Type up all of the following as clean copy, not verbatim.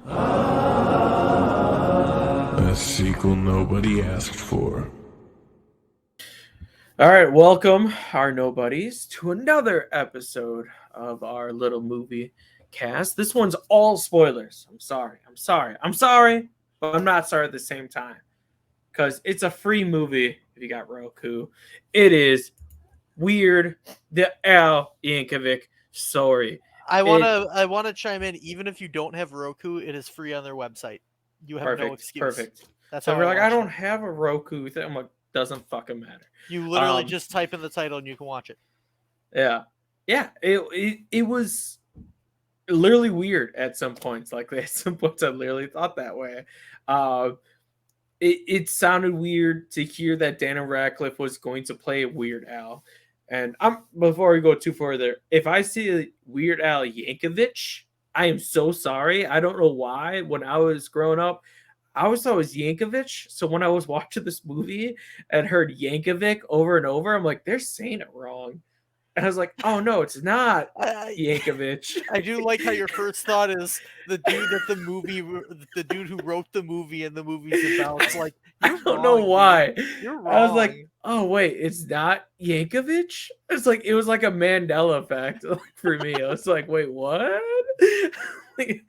A sequel nobody asked for. All right, welcome, our nobodies, to another episode of our little movie cast. This one's all spoilers. I'm sorry, but I'm not sorry at the same time because it's a free movie if you got Roku. It is Weird Al Yankovic story. It I wanna chime in. Even if you don't have Roku, it is free on their website. You have no excuse. perfect. That's So if how you're I like, I watched don't it. have a Roku thing, I'm like, doesn't fucking matter. You literally Um, just type in the title and you can watch it. yeah, yeah. It was literally weird at some points. Like at some points, I literally thought that way. Uh, it sounded weird to hear that Daniel Radcliffe was going to play Weird Al. And I'm before we go too further, if I see Weird Al Yankovic, I am so sorry. I don't know why. When I was growing up, I always thought it was Yankovic. So when I was watching this movie and heard Yankovic over and over, I'm like, they're saying it wrong. And I was like, oh no, it's not I Yankovic. I do like how your first thought is the dude who wrote the movie and the movie's about. It's like, I you're don't know wrong, dude. why. You're I was like, wrong. oh wait, it's not Yankovic. It's like it was like a Mandela effect like, for me. I was like, wait, what? Like,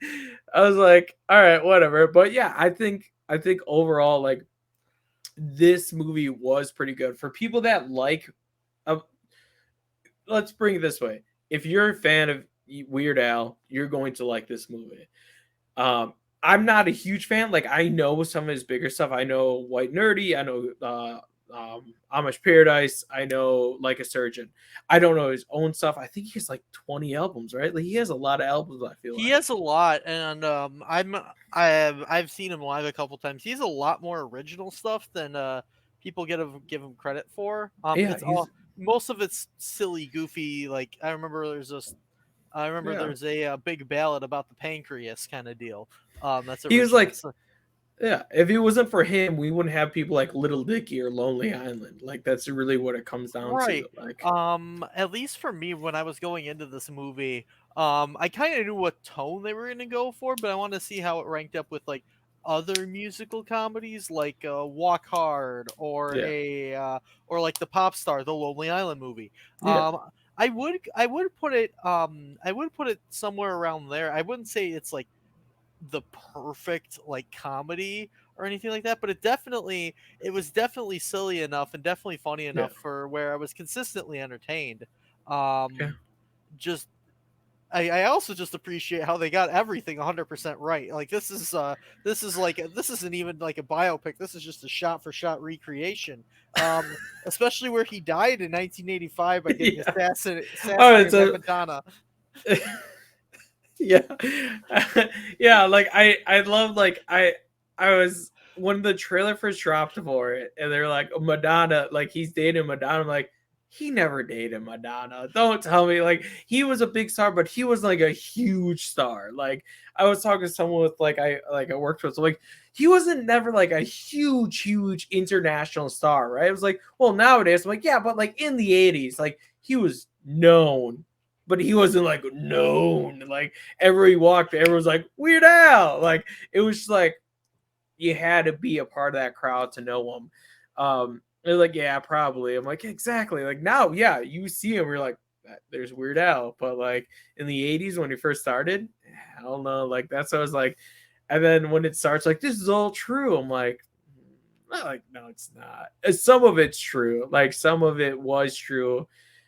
I was like, all right, whatever. But yeah, I think overall, like this movie was pretty good for people that like. Uh, let's bring it this way: if you're a fan of Weird Al, you're going to like this movie. Um, I'm not a huge fan. Like I know some of his bigger stuff. I know White Nerdy. I know Amish Paradise. I know Like a Surgeon. I don't know his own stuff. I think he has like 20 albums, right? Like he has a lot of albums. I feel He like. has a lot, and I've seen him live a couple times. He has a lot more original stuff than people give him credit for. Yeah, It's he's all Most of it's silly, goofy. Like I remember yeah. there's a big ballad about the pancreas kind of deal. That's He was original. like yeah. If it wasn't for him, we wouldn't have people like Little Dicky or Lonely Island. Like that's really what it comes down to. Right. Like At least for me, when I was going into this movie, I kind of knew what tone they were going to go for, but I wanted to see how it ranked up with like other musical comedies like Walk Hard yeah, or like the Pop Star, the Lonely Island movie. yeah, Um, I would put it somewhere around there. I wouldn't say it's like the perfect like comedy or anything like that, but it was definitely silly enough and definitely funny yeah, enough for where I was consistently entertained. yeah. Just I also just appreciate how they got everything 100% right. Like this isn't even like a biopic. This is just a shot for shot recreation. Especially where he died in 1985 by getting Yeah. All right, assassinated by so Madonna. yeah, yeah. Like I love like I was when the trailer first dropped for it, and they're like Madonna, like he's dating Madonna. I'm like, he never dated Madonna. Don't tell me like he was a big star, but he was like a huge star. Like I was talking to someone with I worked with, so like he wasn't never like a huge international star, right? It was like, well nowadays, I'm like yeah, but like in the '80s, like he was known but he wasn't like known. Like everywhere he walked, everyone was like Weird Al. Like it was just like you had to be a part of that crowd to know him. They're like, yeah, probably. I'm like, exactly. Like now, yeah, you see him, you're like, there's Weird Al. But like in the '80s when he first started, I don't know. Like that's what I was like. And then when it starts, like this is all true. I'm like, no, it's not. Some of it's true. Like some of it was true.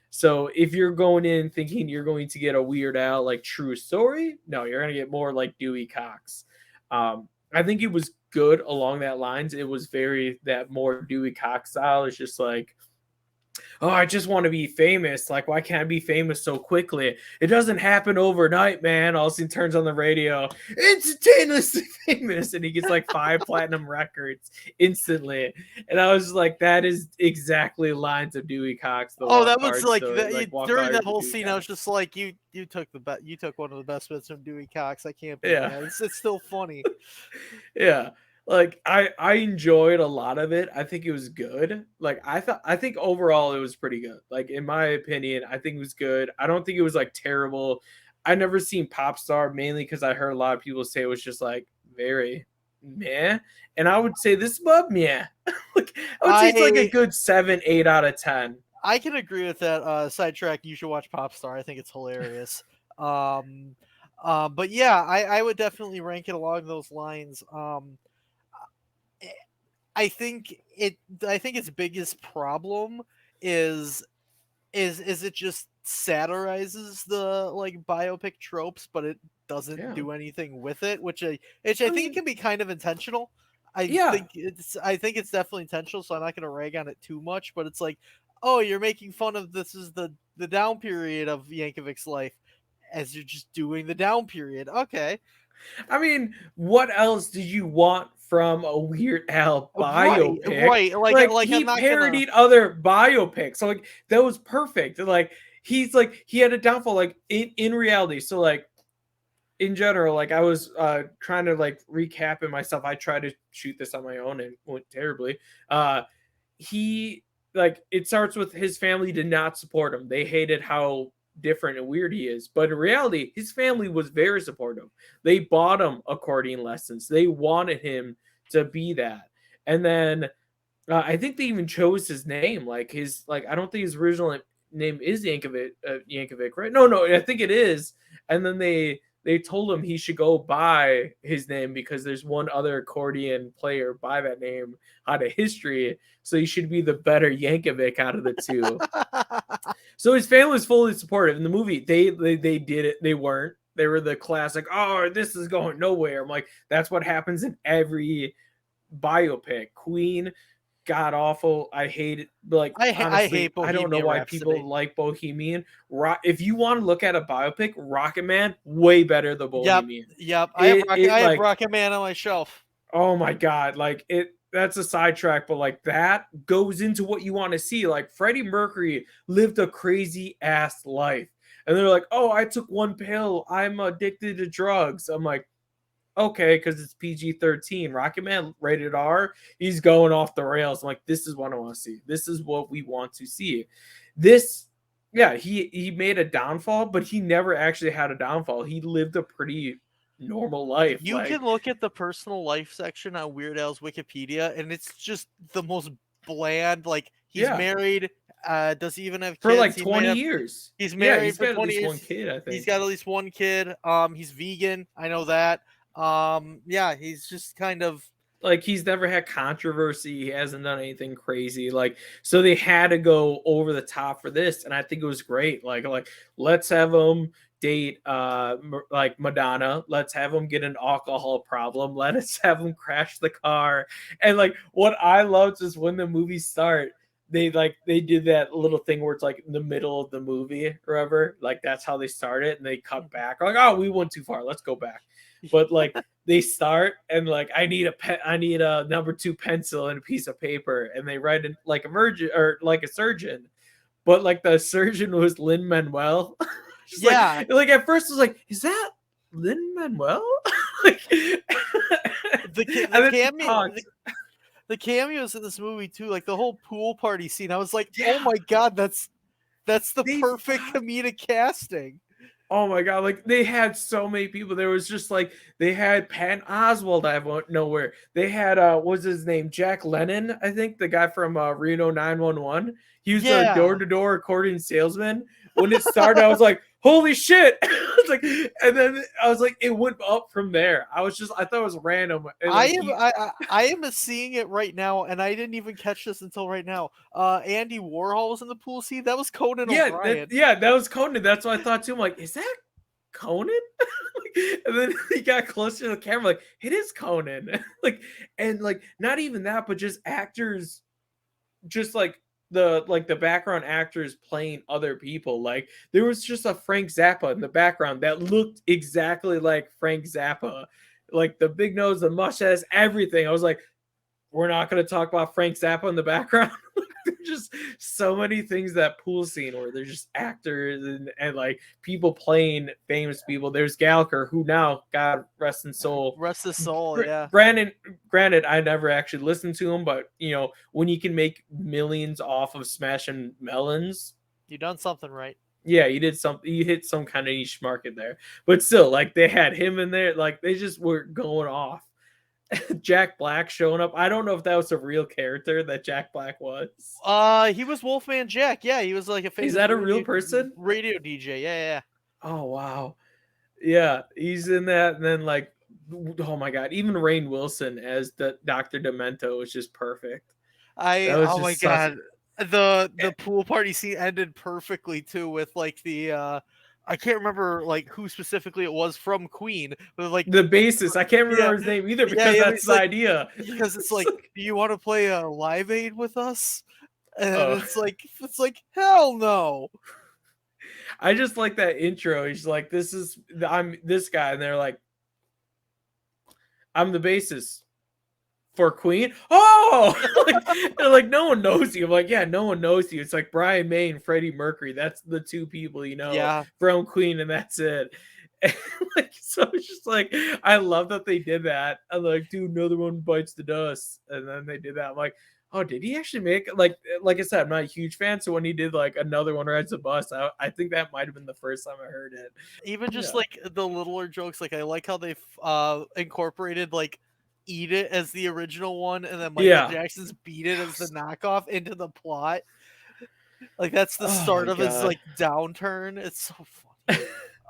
So if you're going in thinking you're going to get a Weird Al like true story, no, you're gonna get more like Dewey Cox. I think it was good along that lines. It was very that more Dewey Cox style. It's just like oh, I just want to be famous. Like, why can't I be famous so quickly? It doesn't happen overnight, man. All of a sudden turns on the radio, instantaneously famous, and he gets like 5 platinum records instantly. And I was just like, that is exactly lines of Dewey Cox, the Oh, walk that was hard like story, like walk during that hard whole Dewey scene. I was Cox. just like, you took one of the best bits from Dewey Cox. I can't believe Yeah. that. It's still funny. Yeah. Like I enjoyed a lot of it. I think it was good. Like I think overall it was pretty good. Like in my opinion, I think it was good. I don't think it was like terrible. I never seen Pop Star, mainly because I heard a lot of people say it was just like very meh, and I would say this is above meh. Like I would say it's like a I good 7, 8 out of 10. I can agree with that. Sidetrack. You should watch Popstar. I think it's hilarious. Um, but yeah, I would definitely rank it along those lines. Eh, I think it. I think its biggest problem is is it just satirizes the like biopic tropes, but it doesn't Yeah, do anything with it, which I I think it mean, can be kind of intentional. yeah. I think it's definitely intentional, so I'm not gonna rag on it too much. But it's like, oh, you're making fun of this is the down period of Yankovic's life, as you're just doing the down period. Okay, I mean, what else did you want from a Weird Al right, biopic? right. Like Like I'm he not gonna. parodied other biopics. So like that was perfect. Like he's like he had a downfall like in reality. So like in general, like I was trying to like recap it myself. I tried to shoot this on my own and went terribly. He like it starts with his family did not support him. They hated how different and weird he is. But in reality, his family was very supportive. They bought him accordion lessons. They wanted him to be that. And then I think they even chose his name. Like his like I don't think his original name is Yankovic. Yankovic, right? No, no, I think it is. And then they told him he should go by his name because there's one other accordion player by that name out of history. So he should be the better Yankovic out of the two. So his family was fully supportive. In the movie, they did it. They weren't. They were the classic. Oh, this is going nowhere. I'm like, that's what happens in every biopic. Queen, god awful. I hate it. Like I honestly, hate I don't know Bohemian why Rhapsody. people like Bohemian. If you want to look at a biopic, Rocket Man way better than Yep, Bohemian. yep. It I have like Rocket Man on my shelf. oh my god, like it that's a sidetrack, but like that goes into what you want to see. Like Freddie Mercury lived a crazy ass life. And they're like, "Oh, I took one pill. I'm addicted to drugs." I'm like, "Okay, cuz it's PG-13. Rocket Man rated R. He's going off the rails." I'm like, "This is what I want to see. This is what we want to see." This yeah, he made a downfall, but he never actually had a downfall. He lived a pretty normal life. You Like can look at the personal life section on Weird Al's Wikipedia, and it's just the most bland. Like he's yeah, married. Does he even have for kids? like He might 20 have. years. He's Yeah, married he's for got at 20 least one years. kid, I He's think. got at least one kid. He's vegan. I know that. Yeah, he's just kind of. Like he's never had controversy. He hasn't done anything crazy. Like so they had to go over the top for this, and I think it was great. Like let's have him date like Madonna. Let's have him get an alcohol problem. Let us have him crash the car. And like what I loved is when the movies start. They did that little thing where it's like in the middle of the movie, or whatever. Like that's how they start it, and they cut back. Like, oh, we went too far. Let's go back. But like they start and like I need a number 2 pencil and a piece of paper, and they write in like a virgin or like a surgeon, but like the surgeon was Lin Manuel. Just Yeah, like at first I was like, is that Lin Manuel? Like, and the then he cameo. talks. The cameos in this movie too, like the whole pool party scene. I was like, oh Yeah, my god, that's the they perfect comedic casting. oh my god, like they had so many people. There was just like they had Patton Oswald out of nowhere. They had what's his name? Jack Lennon, I think, the guy from Reno 911. He was the Yeah, door-to-door accordion salesman. When it started, I was like, holy shit. It's like, and then I was like, it went up from there. I thought it was random. And I like am he I am seeing it right now, and I didn't even catch this until right now. Andy Warhol was in the pool scene. That was Conan O'Brien. yeah, that was Conan. That's what I thought too. I'm like, is that Conan? And then he got closer to the camera, like, it is Conan. Like, and like not even that, but just actors, just like the background actors playing other people. Like there was just a Frank Zappa in the background that looked exactly like Frank Zappa. Like the big nose, the mustache, everything. I was like, we're not going to talk about Frank Zappa in the background. There's just so many things that pool scene where there's just actors and like people playing famous people. There's Gallagher, who now, God rest in soul. Rest his soul. Yeah, Granted, I never actually listened to him, but you know, when you can make millions off of smashing melons, you done something right. Yeah, you did something. You hit some kind of niche market there, but still, like they had him in there. Like they just were going off. Jack Black showing up. I don't know if that was a real character that Jack Black was. He was Wolfman Jack. Yeah, he was like a famous Is that a real person? radio DJ. Yeah. Oh wow. Yeah, he's in that, and then like, oh my god, even Rainn Wilson as the Dr. Demento was just perfect. That was Oh my just such. god, the pool party scene ended perfectly too with like the I can't remember like who specifically it was from Queen, but like The bassist, I can't remember yeah, his name either because yeah, that's it's the like, idea. because it's like, do you want to play a Live Aid with us? And Oh. it's like hell no. I just like that intro. He's like, I'm this guy, and they're like, I'm the bassist for Queen. Oh, they're like, no one knows you. I'm like, yeah, no one knows you. It's like Brian May and Freddie Mercury. That's the two people Yeah. from Queen, and that's it. And like, so it's just like, I love that they did that. I'm like, dude, another one bites the dust, and then they did that. I'm like, oh, did he actually make like I said, I'm not a huge fan. So when he did like another one rides the bus, I think that might have been the first time I heard it. Even just Yeah. like the littler jokes, like I like how they incorporated like Eat It as the original one, and then Michael Jackson's Beat It as the knockoff into the plot. Like that's the start of his like downturn. It's so funny.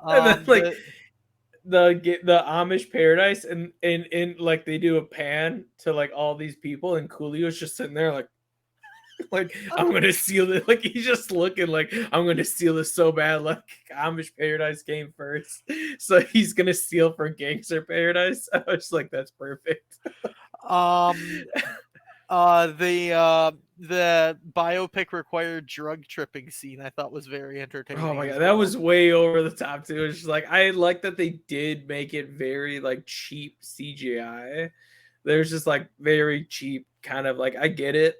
And then like the Amish paradise, and like they do a pan to like all these people, and Coolio's just sitting there like I'm gonna steal it. Like he's just looking like I'm gonna steal this so bad. Like Amish paradise came first, so he's gonna steal from Gangster Paradise. I was just like, that's perfect. The biopic required drug tripping scene I thought was very entertaining. Oh my god, that was way over the top too. It's just like, I like that they did make it very like cheap CGI. There's just like very cheap kind of like, I get it,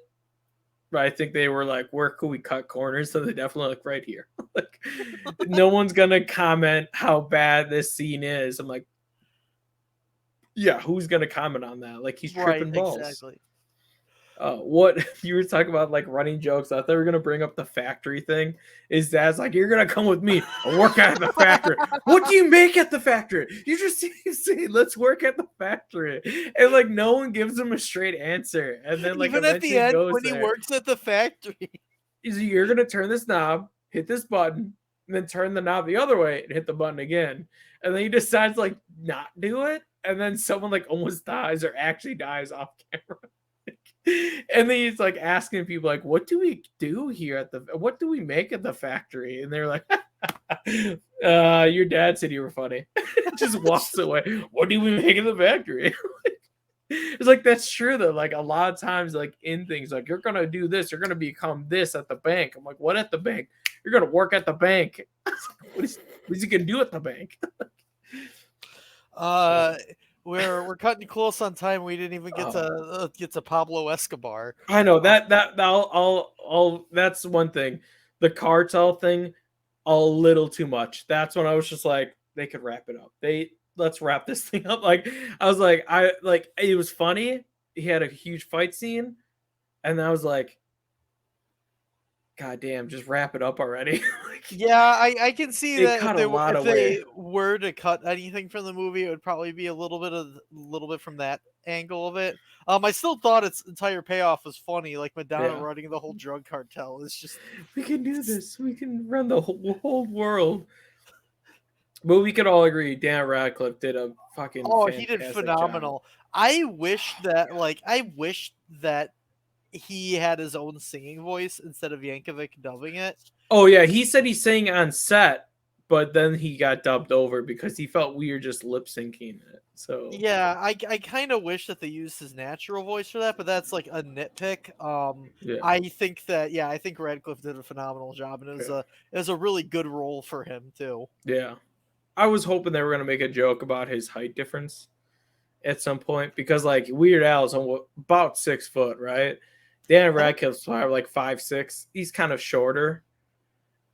but I think they were like, where could we cut corners? So they definitely like right here. Like no one's gonna comment how bad this scene is. I'm like, yeah, who's gonna comment on that? Like he's tripping balls. Exactly. What you were talking about, like running jokes. I thought they were gonna bring up the factory thing. His dad's like, "You're gonna come with me and work at the factory." What do you make at the factory? You just say, "Let's work at the factory," and like no one gives him a straight answer. And then like even at the end when he there, works at the factory, he's like, "You're gonna turn this knob, hit this button, and then turn the knob the other way and hit the button again." And then he decides like not do it, and then someone like almost dies or actually dies off camera. And then he's like asking people like, what do we do here what do we make at the factory? And they're like, your dad said you were funny. Just walks away. What do we make at the factory? It's like, that's true though. Like a lot of times like in things like, you're gonna do this, you're gonna become this at the bank. I'm like, what at the bank? You're gonna work at the bank. What is he gonna do at the bank? we're cutting close on time. We didn't even get to Pablo Escobar. I know that I'll that's one thing. The cartel thing, a little too much. That's when I was just like, they could wrap it up. Let's wrap this thing up. Like I was like, it was funny. He had a huge fight scene, and I was like, God damn, just wrap it up already. Yeah, I can see that if they were to cut anything from the movie, it would probably be a little bit from that angle of it. I still thought its entire payoff was funny, like Madonna running the whole drug cartel. It's just, we can do this. We can run the whole world. But we could all agree Dan Radcliffe did a fucking he did phenomenal. Job. I wish that he had his own singing voice instead of Yankovic dubbing it. Oh yeah, he said he sang on set, but then he got dubbed over because he felt weird just lip syncing it. So yeah, I kind of wish that they used his natural voice for that, but that's like a nitpick. I think Radcliffe did a phenomenal job, and it was a really good role for him too. Yeah, I was hoping they were gonna make a joke about his height difference at some point, because like Weird Al is about 6 foot, right? Dan Radcliffe's probably like 5'6". He's kind of shorter.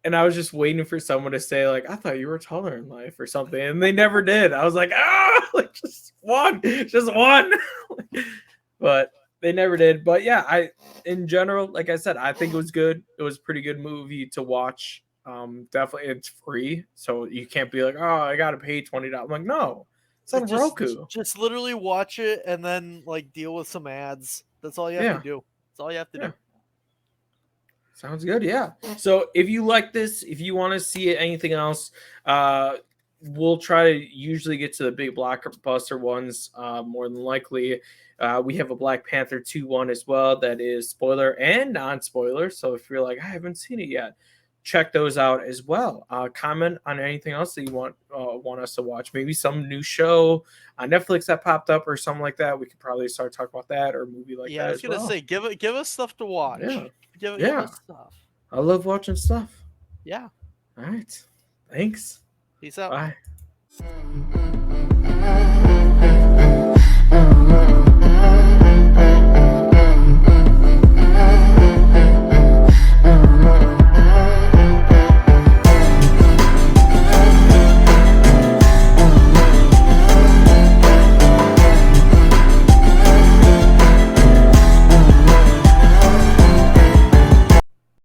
And I was just waiting for someone to say, like, I thought you were taller in life or something. And they never did. I was like, like just one. But they never did. But yeah, in general, like I said, I think it was good. It was a pretty good movie to watch. Definitely, it's free, so you can't be like, oh, I gotta pay $20. I'm like, no, it's on Roku. Just literally watch it and then like deal with some ads. That's all you have Yeah. to do. That's all you have to Yeah. do. Sounds good. Yeah. So if you like this, if you want to see anything else, we'll try to usually get to the big blockbuster ones. More than likely, we have a Black Panther 2 one as well that is spoiler and non-spoiler. So if you're like, I haven't seen it yet, check those out as well. Comment on anything else that you want us to watch. Maybe some new show on Netflix that popped up or something like that. We could probably start talking about that, or a movie like Yeah, that I was as gonna well. say give us stuff to watch. Yeah. Give Yeah. us stuff. I love watching stuff. Yeah. All right. Thanks. Peace out. Bye.